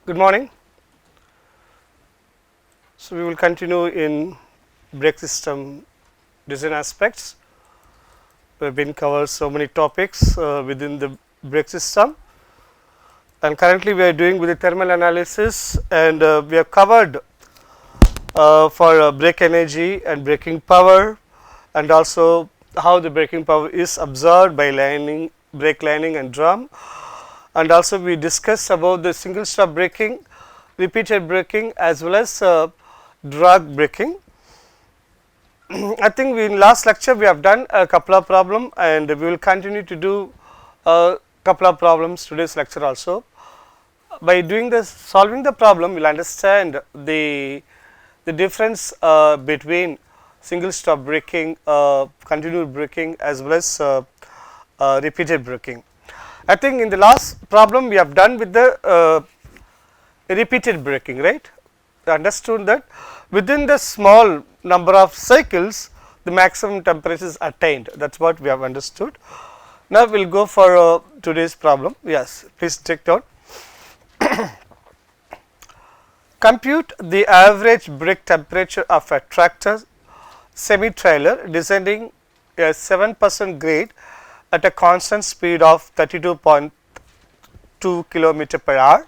Good morning. So, we will continue in brake system design aspects. We have been covered so many topics within the brake system, and currently we are doing with the thermal analysis, and we have covered for brake energy and braking power, and also how the braking power is absorbed by lining, brake lining and drum. And also we discussed about the single stop braking, repeated braking as well as drag braking. I think in last lecture we have done a couple of problems, and we will continue to do a couple of problems today's lecture also. By doing this, solving the problem, we will understand the difference between single stop braking, continuous braking as well as repeated braking. I think in the last problem we have done with the repeated braking, right? We understood that within the small number of cycles the maximum temperature is attained. That is what we have understood. Now we will go for today's problem. Yes, please take down. Compute the average brake temperature of a tractor semi trailer descending a 7% grade at a constant speed of 32.2 km per hour.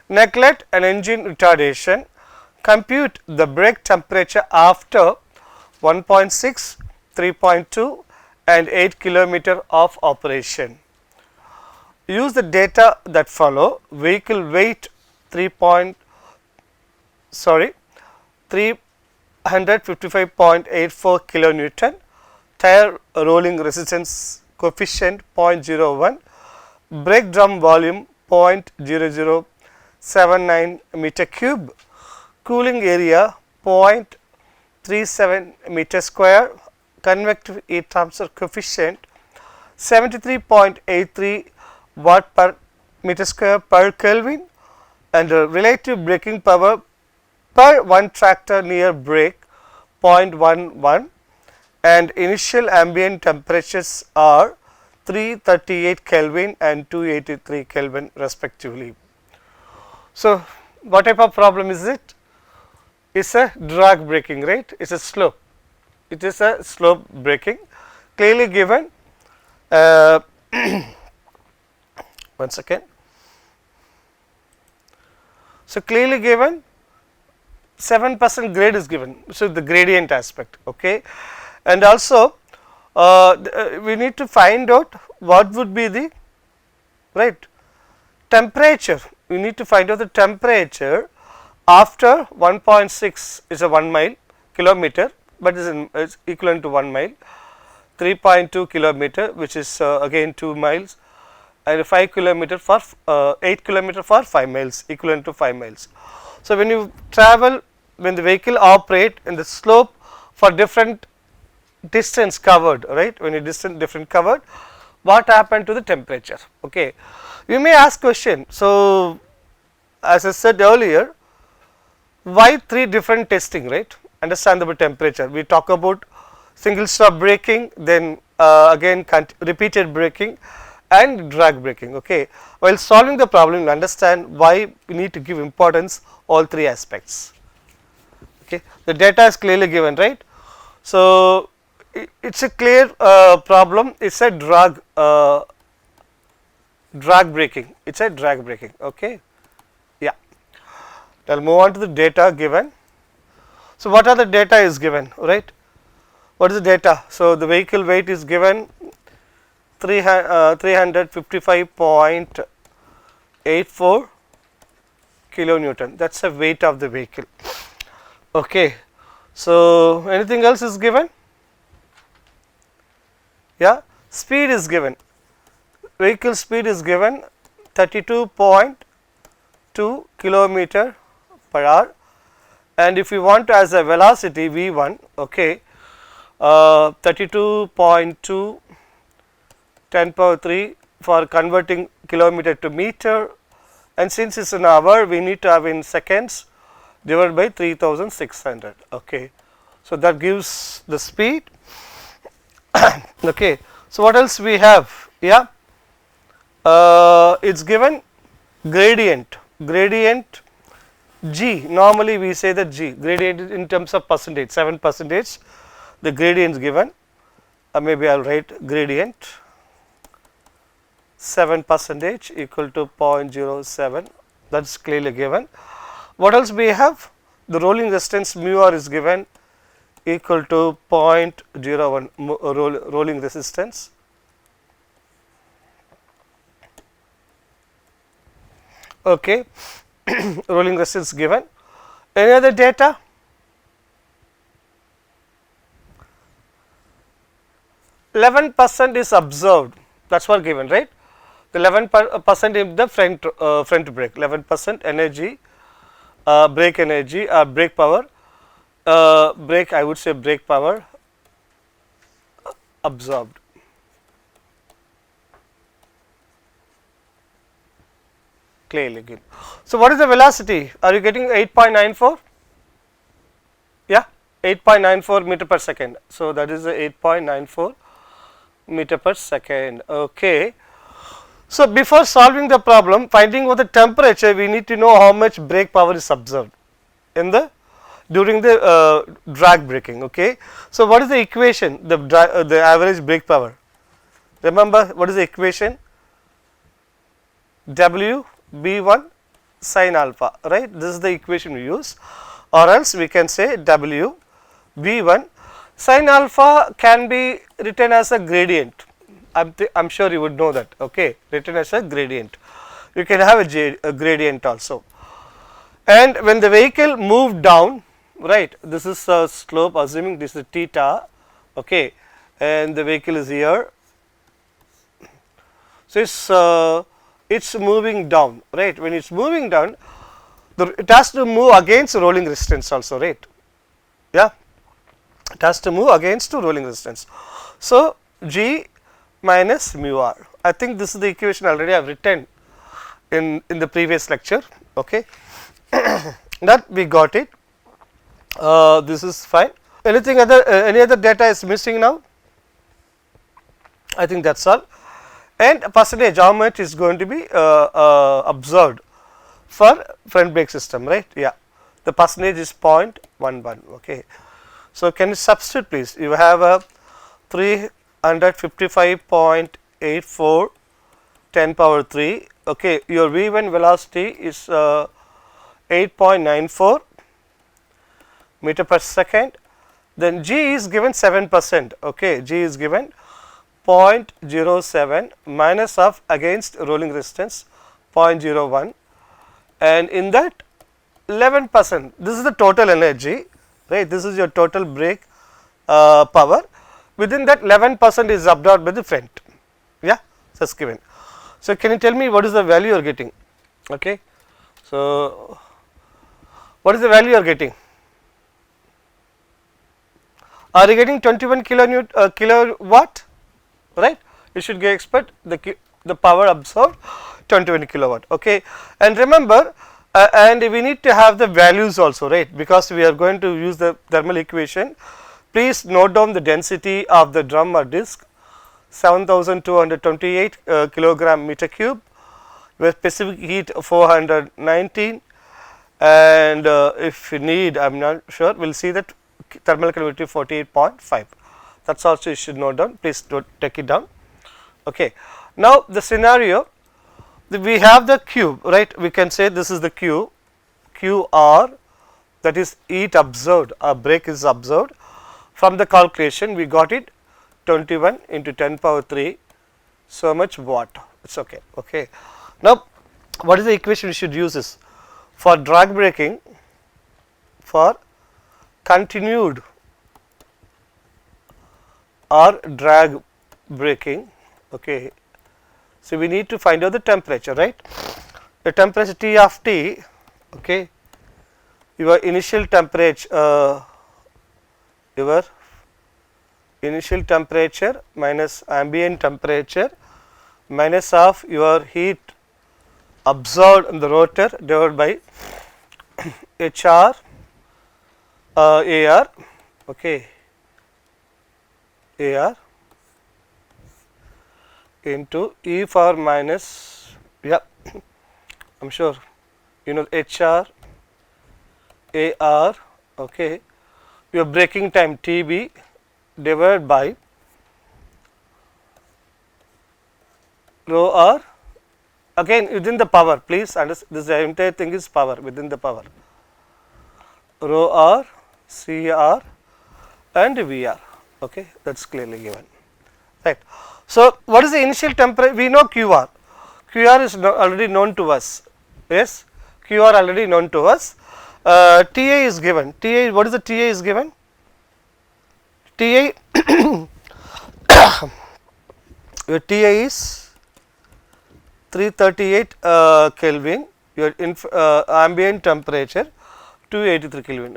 Neglect an engine retardation. Compute the brake temperature after 1.6, 3.2 and 8 km of operation. Use the data that follow. Vehicle weight 355.84 kilonewton, tire rolling resistance coefficient 0.01, brake drum volume 0.0079 meter cube, cooling area 0.37 meter square, convective heat transfer coefficient 73.83 watt per meter square per Kelvin, and relative braking power per one tractor near brake 0.11, and initial ambient temperatures are 338 Kelvin and 283 Kelvin respectively. So, what type of problem is it? It is a drag braking, right? It is a slope. It is a slope braking, clearly given. One second. So, clearly given 7% grade is given. So, the gradient aspect, okay. And also we need to find out what would be the temperature. We need to find out the temperature after 1.6 is a 1 mile kilometer, but is equivalent to 1 mile, 3.2 kilometer which is again 2 miles, and 5 kilometer for 8 kilometer for 5 miles, equivalent to 5 miles. So, when you travel, when the vehicle operate in the slope for different distance covered, right, when you different covered, what happened to the temperature, okay. You may ask question. So, as I said earlier, why 3 different testing, right? Understandable temperature. We talk about single stop braking, then again repeated braking and drag braking, okay. While solving the problem, you understand why we need to give importance all 3 aspects, okay. The data is clearly given, right. So, it is a clear problem. It is a drag braking. It is a drag braking, okay. Yeah. I will move on to the data given. So, what are the data is given, right? What is the data? So, the vehicle weight is given 355.84 kilonewton. That is the weight of the vehicle, okay. So, anything else is given? Yeah, speed is given. Vehicle speed is given 32.2 kilometer per hour, and if you want as a velocity V1, okay, 32.2 10 power 3 for converting kilometer to meter, and since it is an hour, we need to have in seconds divided by 3600, okay. So, that gives the speed. Okay. So, what else we have? Yeah, it is given gradient, gradient G, normally we say that G, gradient in terms of percentage, 7%, the gradient is given, maybe I will write gradient 7% equal to 0.07, that is clearly given. What else we have? The rolling resistance mu r is given equal to 0.01 rolling resistance. Okay, rolling resistance given. Any other data? %11% is observed. That's what given, right? The 11% in the front brake. 11% energy, brake energy or brake power. Brake, I would say brake power absorbed. Clearly given. So, what is the velocity? Are you getting 8.94? Yeah, 8.94 meter per second. So, that is the 8.94 meter per second. Okay. So, before solving the problem, finding out the temperature, we need to know how much brake power is observed in the during the drag braking. Okay. So, what is the equation? The average brake power. Remember what is the equation? W B1 sin alpha, right? This is the equation we use, or else we can say W B1 sin alpha can be written as a gradient. I'm sure you would know that. Okay, written as a gradient. You can have a gradient also. And when the vehicle moved down, right? This is a slope. Assuming this is theta. Okay, and the vehicle is here. So it's moving down, right? When it's moving down, it has to move against rolling resistance also, right? Yeah, it has to move against rolling resistance. So G minus mu r. I think this is the equation already I have written in the previous lecture. Okay, that we got it. This is fine. Anything other? Any other data is missing now? I think that's all. And percentage, how much is going to be observed for front brake system, right? Yeah, the percentage is 0.11. Okay, so can you substitute, please? You have a 355.84 10 power 3. Okay, your V1 velocity is 8.94 meter per second. Then G is given 7%. Okay, G is given 0.07 minus of against rolling resistance 0.01, and in that 11%, this is the total energy, right? This is your total brake power. Within that 11% is absorbed by the front. Yeah, that's given. So, can you tell me what is the value you are getting? Okay, so what is the value you are getting? Are you getting 21 kilowatt? Right, you should expect the power absorbed 21 kilowatt. Okay, and remember, and we need to have the values also, right? Because we are going to use the thermal equation. Please note down the density of the drum or disc, 7228 kilogram meter cube, with specific heat 419, and if you need, I am not sure, we will see that thermal conductivity 48.5. That is also you should note down. Please take it down. Okay. Now the scenario, we have the cube, right? We can say this is the Q, QR, that is heat absorbed or brake is absorbed. From the calculation, we got it 21 into 10 power 3, so much watt. It's okay. Okay. Now, what is the equation we should use is for drag braking, for continued or drag braking. Okay, so we need to find out the temperature, right? The temperature T of T. Okay, your initial temperature, minus ambient temperature minus of your heat absorbed in the rotor divided by HR AR. Okay, AR into E for minus, yeah, I am sure you know HR, AR, okay, your breaking time TB divided by rho R, again within the power, please understand this entire thing is power, within the power, rho R, CR and VR, okay, that is clearly given, right. So, what is the initial temperature? We know QR, QR is already known to us, yes, QR already known to us. TA is given, TA, what is the TA is given? TA, your TA is 338 Kelvin, your ambient temperature 283 Kelvin,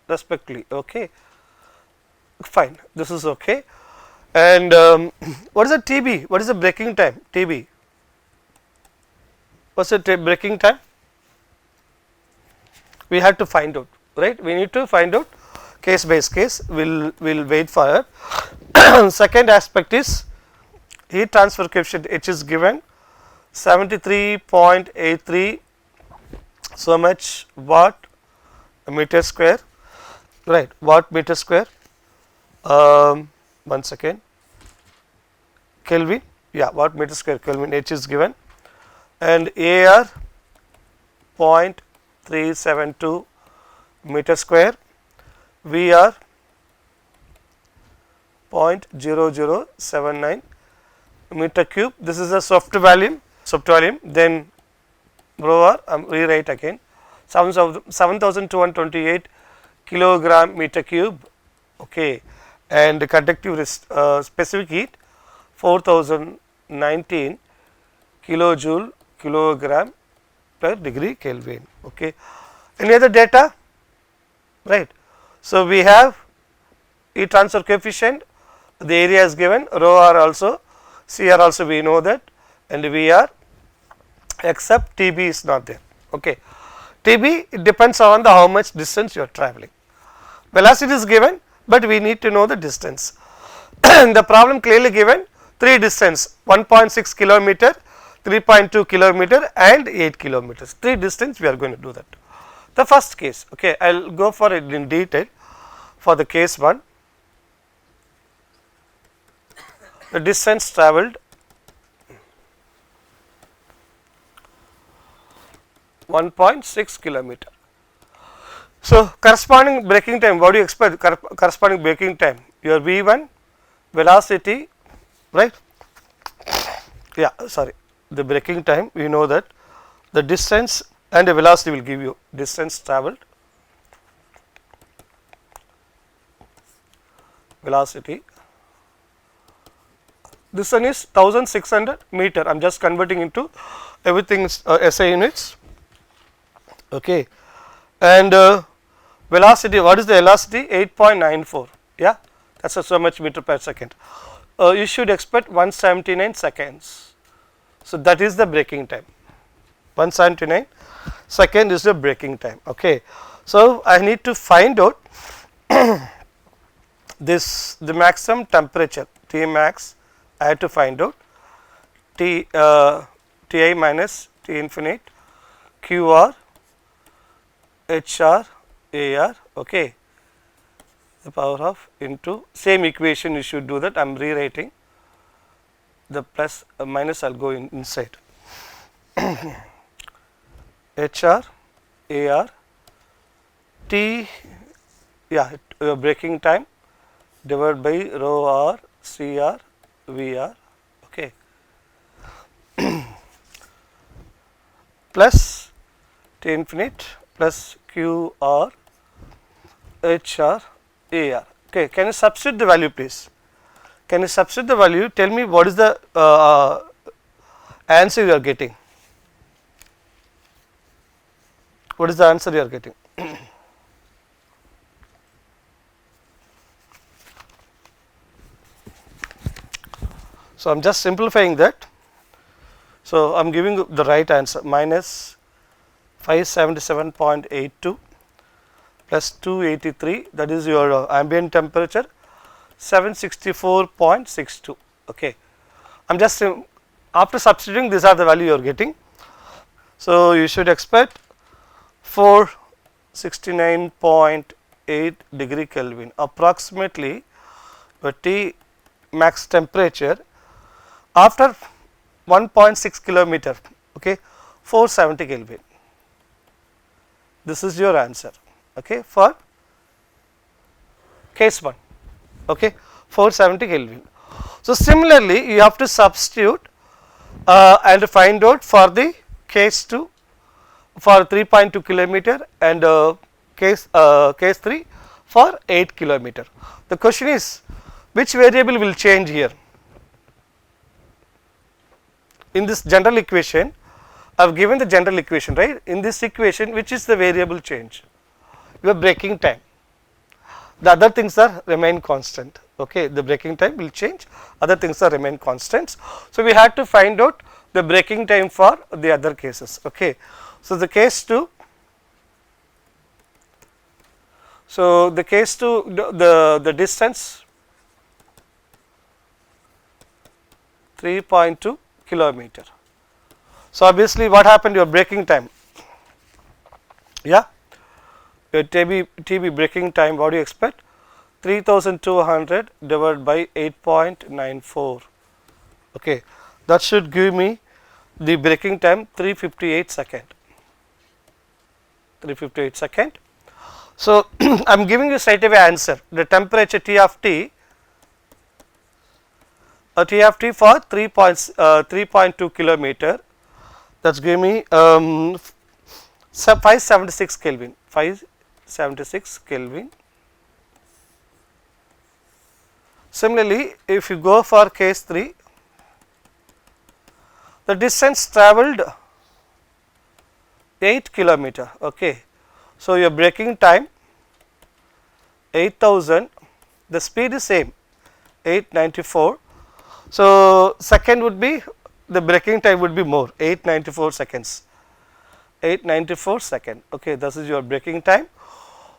respectively, okay, fine, this is okay. And what is the TB? What is the breaking time? TB. What's the breaking time? We have to find out, right? We need to find out case by case. We'll wait for it. Second aspect is heat transfer coefficient H is given 73.83 so much watt meter square, right? Watt meter square. 1 second. Kelvin, yeah, watt meter square Kelvin H is given, and AR 0.372 meter square, VR 0.0079 meter cube. This is a soft volume, then rho R, rewrite again, 7228 kilogram meter cube, okay, and conductive specific heat 4019 kilojoule kilogram per degree Kelvin, okay. Any other data, right? So, we have heat transfer coefficient, the area is given, rho R also, CR also we know that, and VR, except TB is not there, okay. TB, it depends on the how much distance you are traveling. Velocity is given, but we need to know the distance. The problem clearly given 3 distance 1.6 kilometer, 3.2 kilometer and 8 kilometers, 3 distance we are going to do that. The first case, okay, I will go for it in detail for the case 1. The distance travelled 1.6 kilometer. So, corresponding breaking time, what do you expect? Corresponding breaking time, your V1 velocity, right? Yeah, sorry, the breaking time, we know that the distance and the velocity will give you distance travelled, velocity. This one is 1600 meter. I am just converting into everything is SI units, okay. And velocity, what is the velocity? 8.94, yeah, that is so much meter per second. You should expect 179 seconds. So, that is the breaking time, 179 second is the breaking time, okay. So, I need to find out this, the maximum temperature T max, I have to find out Ti minus T infinite QR HR AR, okay, the power of into same equation you should do that. I am rewriting the plus minus, I will go inside HR AR T, yeah, breaking time divided by rho R CR VR, okay, plus T infinite plus QR HR AR, okay. Can you substitute the value, please? Can you substitute the value? Tell me what is the answer you are getting. What is the answer you are getting? So, I am just simplifying that. So, I am giving the right answer, minus 577.82 plus 283, that is your ambient temperature 764.62, okay. I am just after substituting, these are the value you are getting. So, you should expect 469.8 degree Kelvin, approximately the T max temperature after 1.6 kilometer, okay, 470 Kelvin. This is your answer, okay, for case 1, okay, 470 Kelvin. So, similarly, you have to substitute and find out for the case 2 for 3.2 kilometer and case 3 for 8 kilometer. The question is, which variable will change here? In this general equation, I have given the general equation, right? In this equation, which is the variable change? Your breaking time. The other things are remain constant, okay. The breaking time will change, other things are remain constants. So, we had to find out the breaking time for the other cases, okay. So, the case 2, so the case 2, the distance 3.2 kilometer. So, obviously, what happened, your breaking time, yeah, your TB breaking time, what do you expect? 3200 divided by 8.94, okay. That should give me the breaking time 358 second. 358 second. So, I am giving you straight away answer. The temperature T of T for 3.2 kilometer, that's give me 576 Kelvin. 576 Kelvin. Similarly, if you go for case 3, the distance travelled 8 kilometer, okay. So, your breaking time 8000, the speed is same 894. So, second would be, the breaking time would be more 894 seconds, 894 second, okay. This is your breaking time.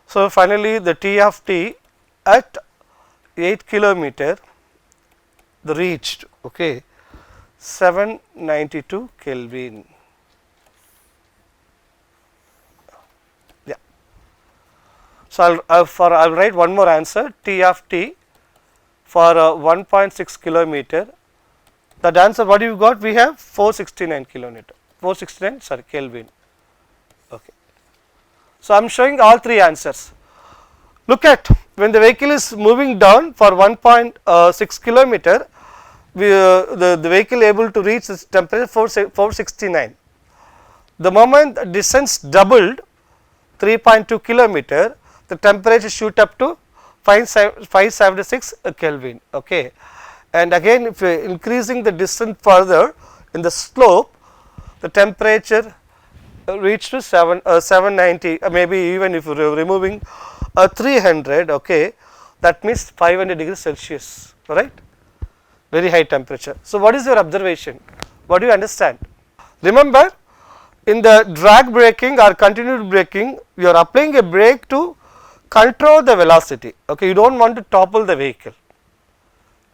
So, finally, the T of T at 8 kilometer the reached, okay, 792 Kelvin. Yeah. So, I'll write one more answer, T of T for 1.6 kilometer. That answer, what you got? We have 469 kilometer, 469, sorry, Kelvin. Okay. So, I am showing all three answers. Look at, when the vehicle is moving down for 1.6 kilometer, the vehicle able to reach its temperature 469. The moment the distance doubled 3.2 kilometer, the temperature shoot up to 576 Kelvin, okay. And again, if increasing the distance further in the slope, the temperature reach to 790, maybe even if you are removing 300, okay, that means 500 degrees Celsius, right, very high temperature. So, what is your observation? What do you understand? Remember, in the drag braking or continued braking, you are applying a brake to control the velocity, okay. You do not want to topple the vehicle,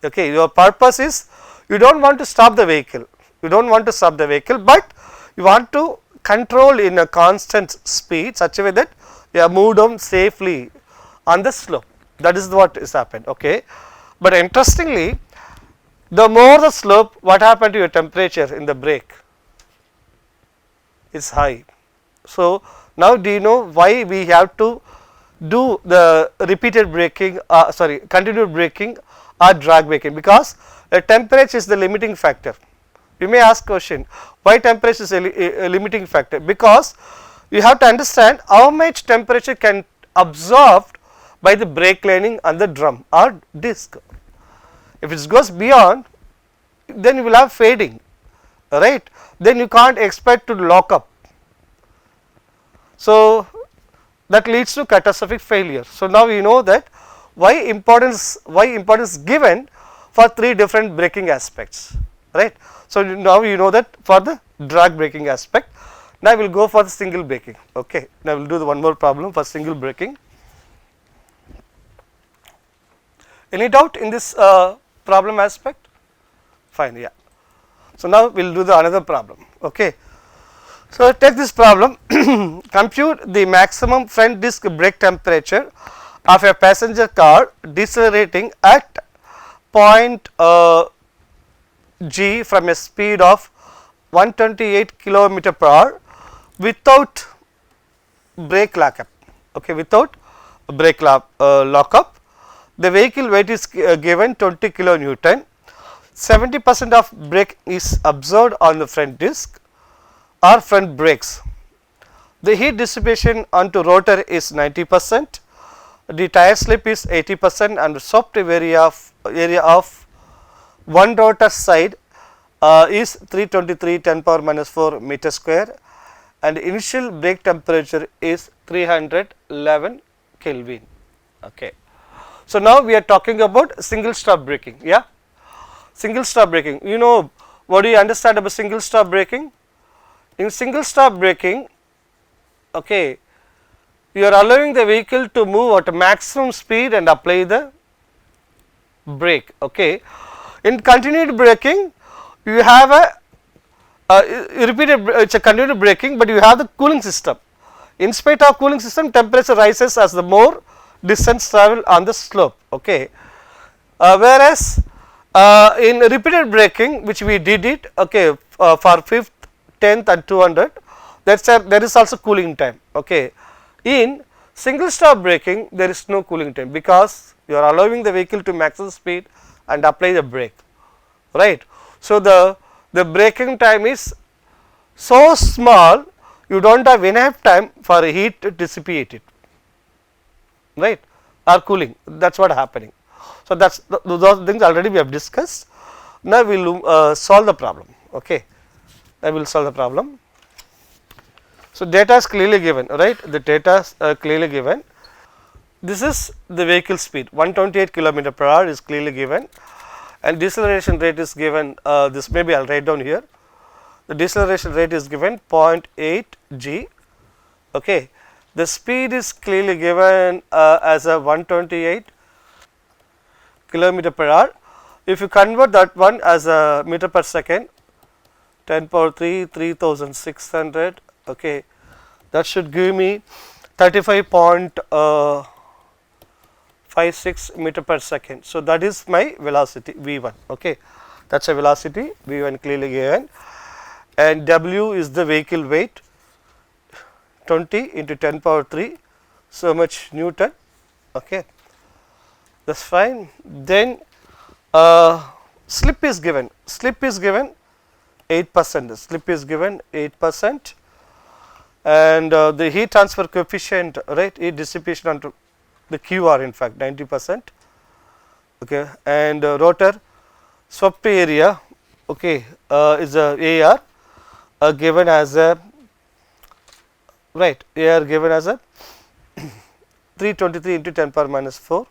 okay. Your purpose is, you do not want to stop the vehicle, but you want to control in a constant speed such a way that you have moved on safely on the slope. That is what is happened, okay. But interestingly, the more the slope, what happened to your temperature in the brake is high. So, now do you know why we have to do the repeated braking, continued braking or drag braking? Because the temperature is the limiting factor. You may ask question, why temperature is a limiting factor? Because you have to understand how much temperature can absorbed by the brake lining and the drum or disc. If it goes beyond, then you will have fading, right, then you can't expect to lock up. So, that leads to catastrophic failure. So, now you know that why importance given for three different braking aspects, right. So, now you know that for the drag braking aspect. Now, we will go for the single braking, okay. Now, we will do the one more problem for single braking. Any doubt in this problem aspect? Fine, yeah. So, now we will do the another problem, okay. So, take this problem. Compute the maximum front disc brake temperature of a passenger car decelerating at point g from a speed of 128 km per hour without brake lockup. Okay, without brake lockup. The vehicle weight is given 20 kilonewton. 70% of brake is absorbed on the front disc or front brakes. The heat dissipation onto rotor is 90%. The tire slip is 80% and swept area of one rotor side is 323 10 power minus 4 meter square, and initial brake temperature is 311 Kelvin. Okay. So, now we are talking about single stop braking. Yeah, single stop braking. You know, what do you understand about single stop braking? In single stop braking, okay, you are allowing the vehicle to move at a maximum speed and apply the brake. Okay. In continued braking, you have a repeated, it's a continued braking, but you have the cooling system. In spite of cooling system, temperature rises as the more distance travel on the slope. Okay. Whereas in repeated braking, which we did it, okay, for 5th, 10th and 200, there is also cooling time. Okay. In single stop braking, there is no cooling time because you are allowing the vehicle to maximum speed and apply the brake, right. So, the braking time is so small, you do not have enough time for heat to dissipate it, right, or cooling. That is what happening. So, that is those things already we have discussed. Now, we will solve the problem. Okay. I will solve the problem. So, data is clearly given, right, the data is clearly given. This is the vehicle speed 128 km per hour is clearly given, and deceleration rate is given, this maybe I will write down here. The deceleration rate is given 0.8 g. Okay. The speed is clearly given as a 128 km per hour. If you convert that one as a meter per second, 10 power 3, 3600, okay, that should give me 35.56 meter per second. So, that is my velocity V1. Okay. That is a velocity V1 clearly given, and W is the vehicle weight 20 into 10 power 3, so much Newton. Okay. That is fine. Then slip is given, 8%, slip is given 8%, and the heat transfer coefficient, right, heat dissipation onto the QR, in fact 90%, okay, and rotor swept area, okay, is a AR given as a, right, AR given as a 323 into 10 power minus 4,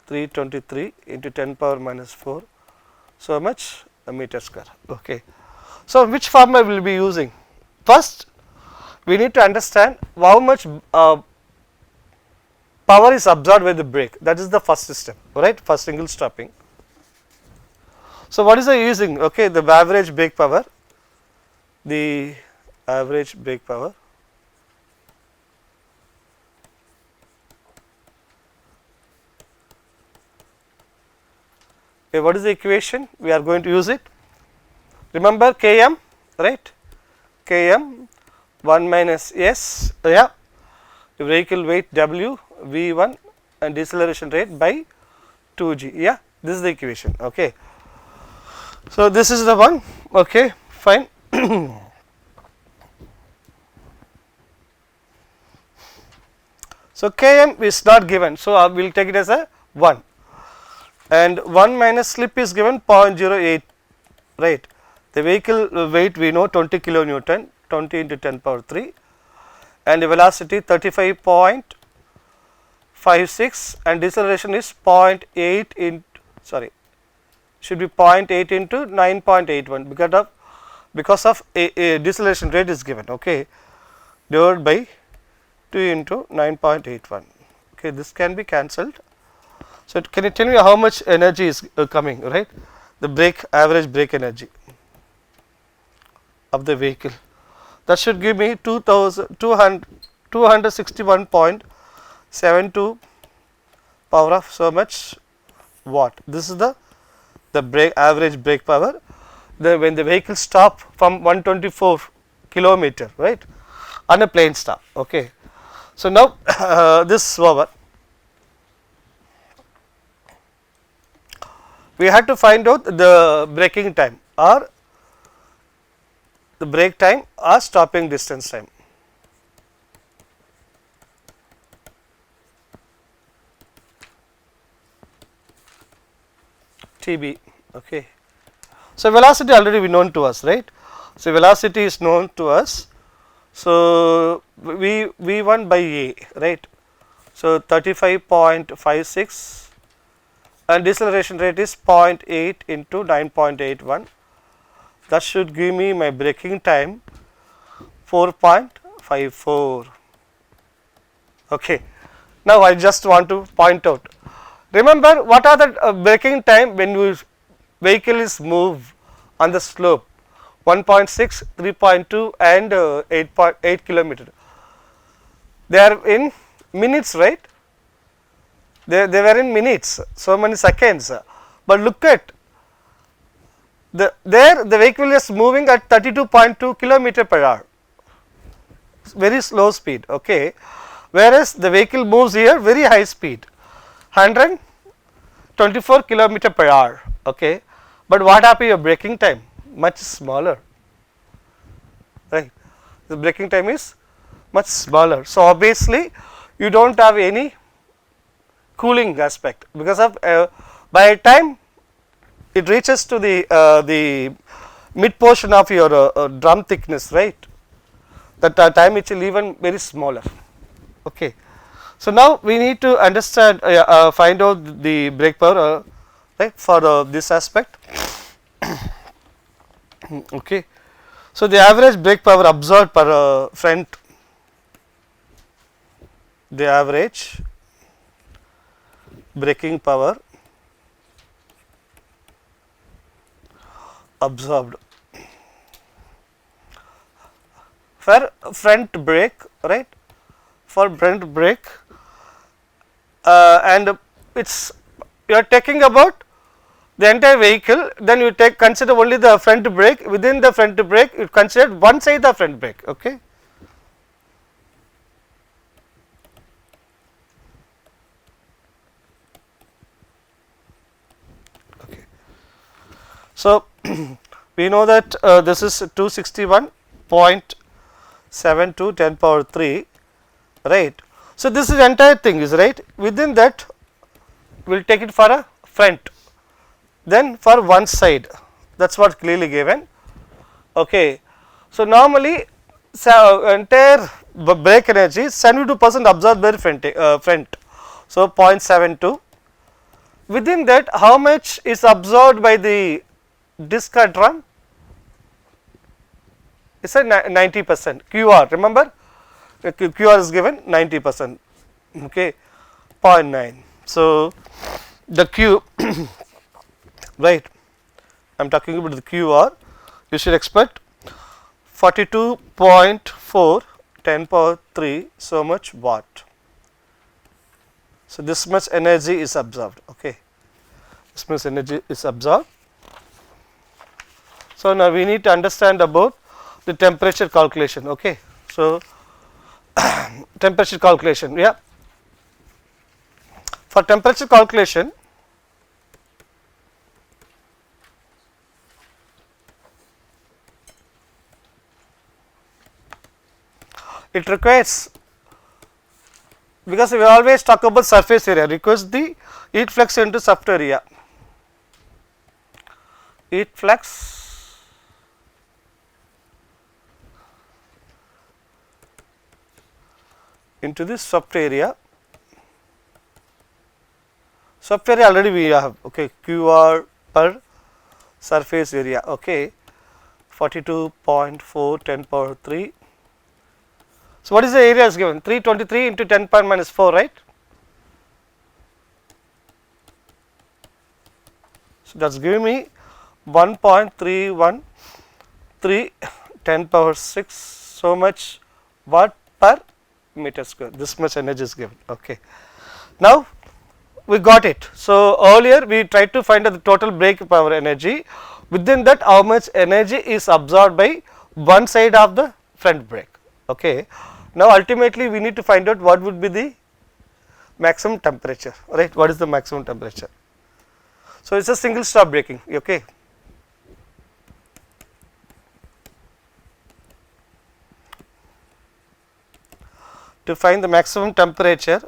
323 into 10 power minus 4, so much a meter square. Okay. So, which formula we will be using? First, we need to understand how much power is absorbed by the brake. That is the first system, right, for single stopping. So, what is the using? Okay, the average brake power, the average brake power. Okay, what is the equation? We are going to use it. Remember Km, right? Km 1 minus S, yeah, the vehicle weight W V1 and deceleration rate by 2g. Yeah, this is the equation. Okay. So, this is the one. Okay, fine. So, Km is not given. So, we will take it as a 1, and 1 minus slip is given 0.08, right. The vehicle weight we know 20 kilonewton, 20 into 10 power 3, and the velocity 35.56, and deceleration is 0.8 into, sorry, should be 0.8 into 9.81 because of a deceleration rate is given. Okay, divided by 2 into 9.81. Okay, this can be cancelled. So, can you tell me how much energy is coming, right? The brake, average brake energy. of the vehicle. That should give me 261.72 power of so much watt. This is the average brake power when the vehicle stop from 124 kilometer, right, on a plain stop. Okay. So now this is over. We had to find out the braking time or the brake time or stopping distance time. TB. Okay. So velocity already we known to us, right? So velocity is known to us. So V1 by A, right? So 35.56 and deceleration rate is 0.8 into 9.81. That should give me my braking time 4.54. Okay. Now I just want to point out. Remember what are the braking time when your vehicle is moved on the slope 1.6, 3.2 and 8.8 kilometer. They are in minutes, right? They were in minutes, so many seconds. But look at the vehicle is moving at 32.2 kilometer per hour, very slow speed. Okay, whereas the vehicle moves here very high speed, 124 kilometer per hour. Okay, but what happened? Your braking time much smaller, right? The braking time is much smaller. So obviously, you don't have any cooling aspect because of by the time it reaches to the mid portion of your drum thickness, right? That time it will even very smaller. Okay. So now we need to understand, find out the brake power, right, for this aspect. Okay. So the average brake power absorbed per front, the average braking power absorbed for front brake, right, for front brake, and it's you are taking about the entire vehicle, then you consider only the front brake. Within the front brake you consider one side the front brake. Okay. Okay. So we know that this is 261.72 10 power 3, right. So this is entire thing is right. Within that we will take it for a front, then for one side, that is what clearly given. Okay. So normally entire brake energy 72% absorbed by front, so 0.72. Within that how much is absorbed by the disc or drum? It's a 90%. QR, remember QR is given 90%. Okay, 0.9. So the Q right, I am talking about the QR. You should expect 42.4 10 power 3 so much watt. So this much energy is absorbed. Okay, this much energy is absorbed. So now we need to understand about the temperature calculation. Okay, so temperature calculation, yeah. For temperature calculation, it requires, because we always talk about surface area, requires the heat flux into surface area. Heat flux into the surface area. Surface area already we have. Okay, QR per surface area. Okay, 42.4 10 power 3. So what is the area is given? 323 into 10 power minus 4, right? So that's giving me 1.313 10 power 6 so much watt per meter square. This much energy is given. Okay. Now we got it. So earlier we tried to find out the total brake power energy. Within that, how much energy is absorbed by one side of the front brake. Okay. Now ultimately we need to find out what would be the maximum temperature, right? What is the maximum temperature? So it's a single stop braking. Okay. To find the maximum temperature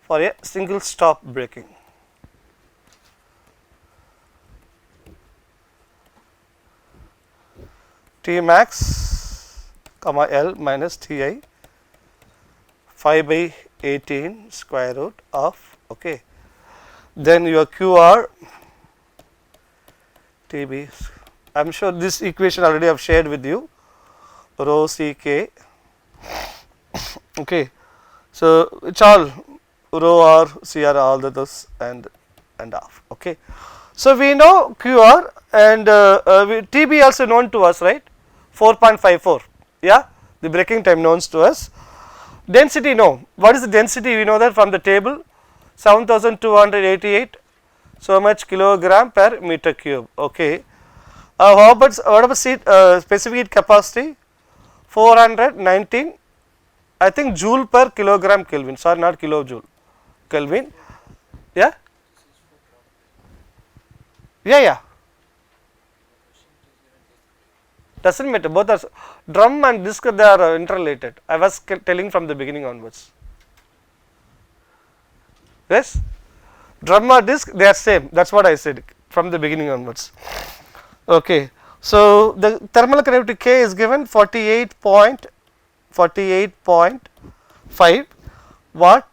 for a single stop braking. T max comma L minus T I 5 by 18 square root of, okay. Then your QR TB, I am sure this equation already I have shared with you, rho Ck, okay. So it's all rho R, Cr, all the those and off, okay. So we know QR and TB also known to us, right? 4.54, yeah, the braking time known to us. Density, no. What is the density? We know that from the table, 7288 so much kilogram per meter cube, okay. What about specific heat capacity? 419, I think joule per kilogram Kelvin, sorry, not kilojoule, Kelvin, yeah, yeah. Doesn't matter, both are drum and disc, they are interrelated. I was telling from the beginning onwards. Yes, drum or disc, they are same. That's what I said from the beginning onwards. Okay, so the thermal conductivity K is given 48.5 watt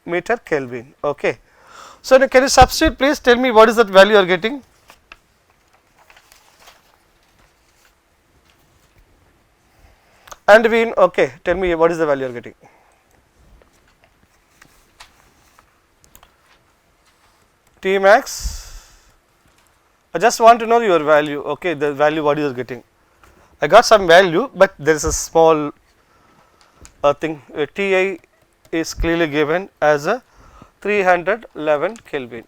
meter Kelvin. Okay, so now can you substitute? Please tell me what is that value you are getting. And we, okay, tell me what is the value you are getting. T max, I just want to know your value, okay, the value what you are getting. I got some value, but there is a small thing, Ti is clearly given as a 311 Kelvin,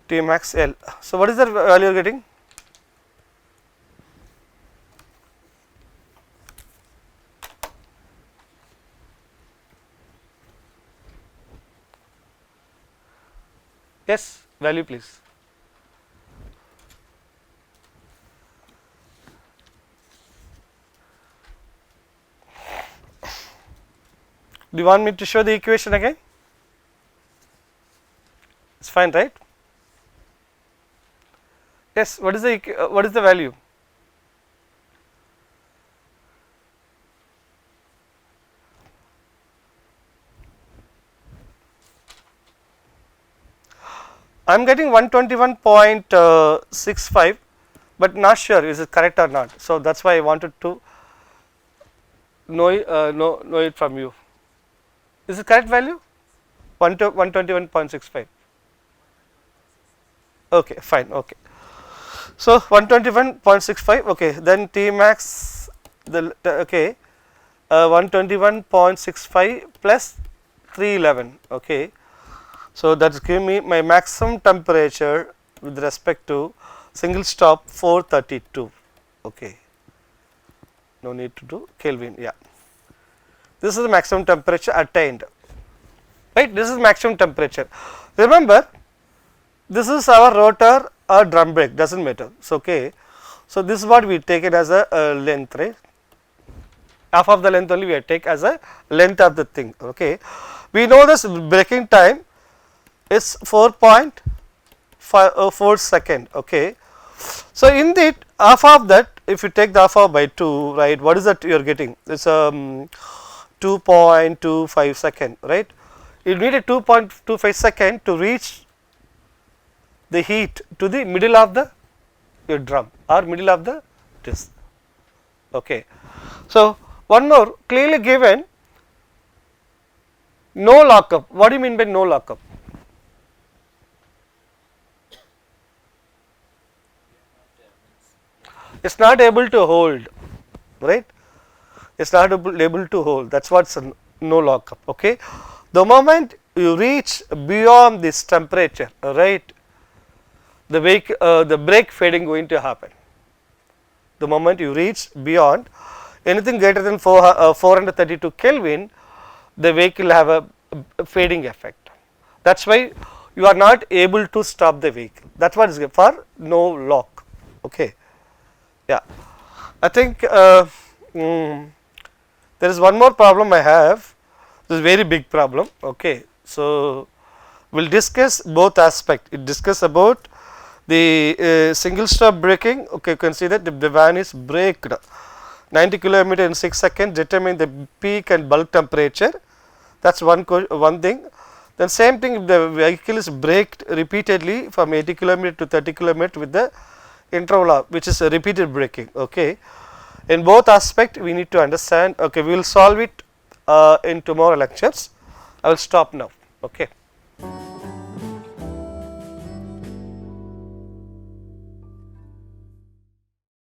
T max L. So what is the value you are getting? Yes, value please. Do you want me to show the equation again? It's fine, right? Yes, what is the value? I am getting 121.65, but not sure is it correct or not. So that's why I wanted to know it from you. Is it correct value? 121.65. Okay, fine. Okay. So 121.65. Okay, then T max okay, 121.65 plus 311. Okay. So that's give me my maximum temperature with respect to single stop 432. Okay. No need to do Kelvin. Yeah. This is the maximum temperature attained. Right. This is maximum temperature. Remember, this is our rotor or drum brake. Doesn't matter. So okay. So this is what we take it as a length, right? Half of the length only we take as a length of the thing. Okay. We know this braking time is 4.4 second, okay. So in the half of that, if you take the half of by 2, right, what is that you are getting? It's 2.25 second, right. You need a 2.25 second to reach the heat to the middle of the your drum or middle of the disc, okay. So one more, clearly given no lockup. What do you mean by no lockup? it's not able to hold, right? It's not able to hold. That's what's a no lockup. Okay, the moment you reach beyond this temperature, right, the brake fading going to happen. The moment you reach beyond anything greater than 432 Kelvin, the vehicle have a fading effect. That's why you are not able to stop the vehicle. That's what is for no lock. Okay, yeah. I think there is one more problem I have. This is a very big problem. Okay, so we'll discuss both aspects. It discuss about the single stop braking. Okay, you can see that if the van is braked 90 km in 6 seconds, determine the peak and bulk temperature. That's one thing. Then same thing if the vehicle is braked repeatedly from 80 km to 30 km with the interval which is a repeated braking. Okay, in both aspects we need to understand. Okay, we will solve it in tomorrow lectures. I will stop now. Okay.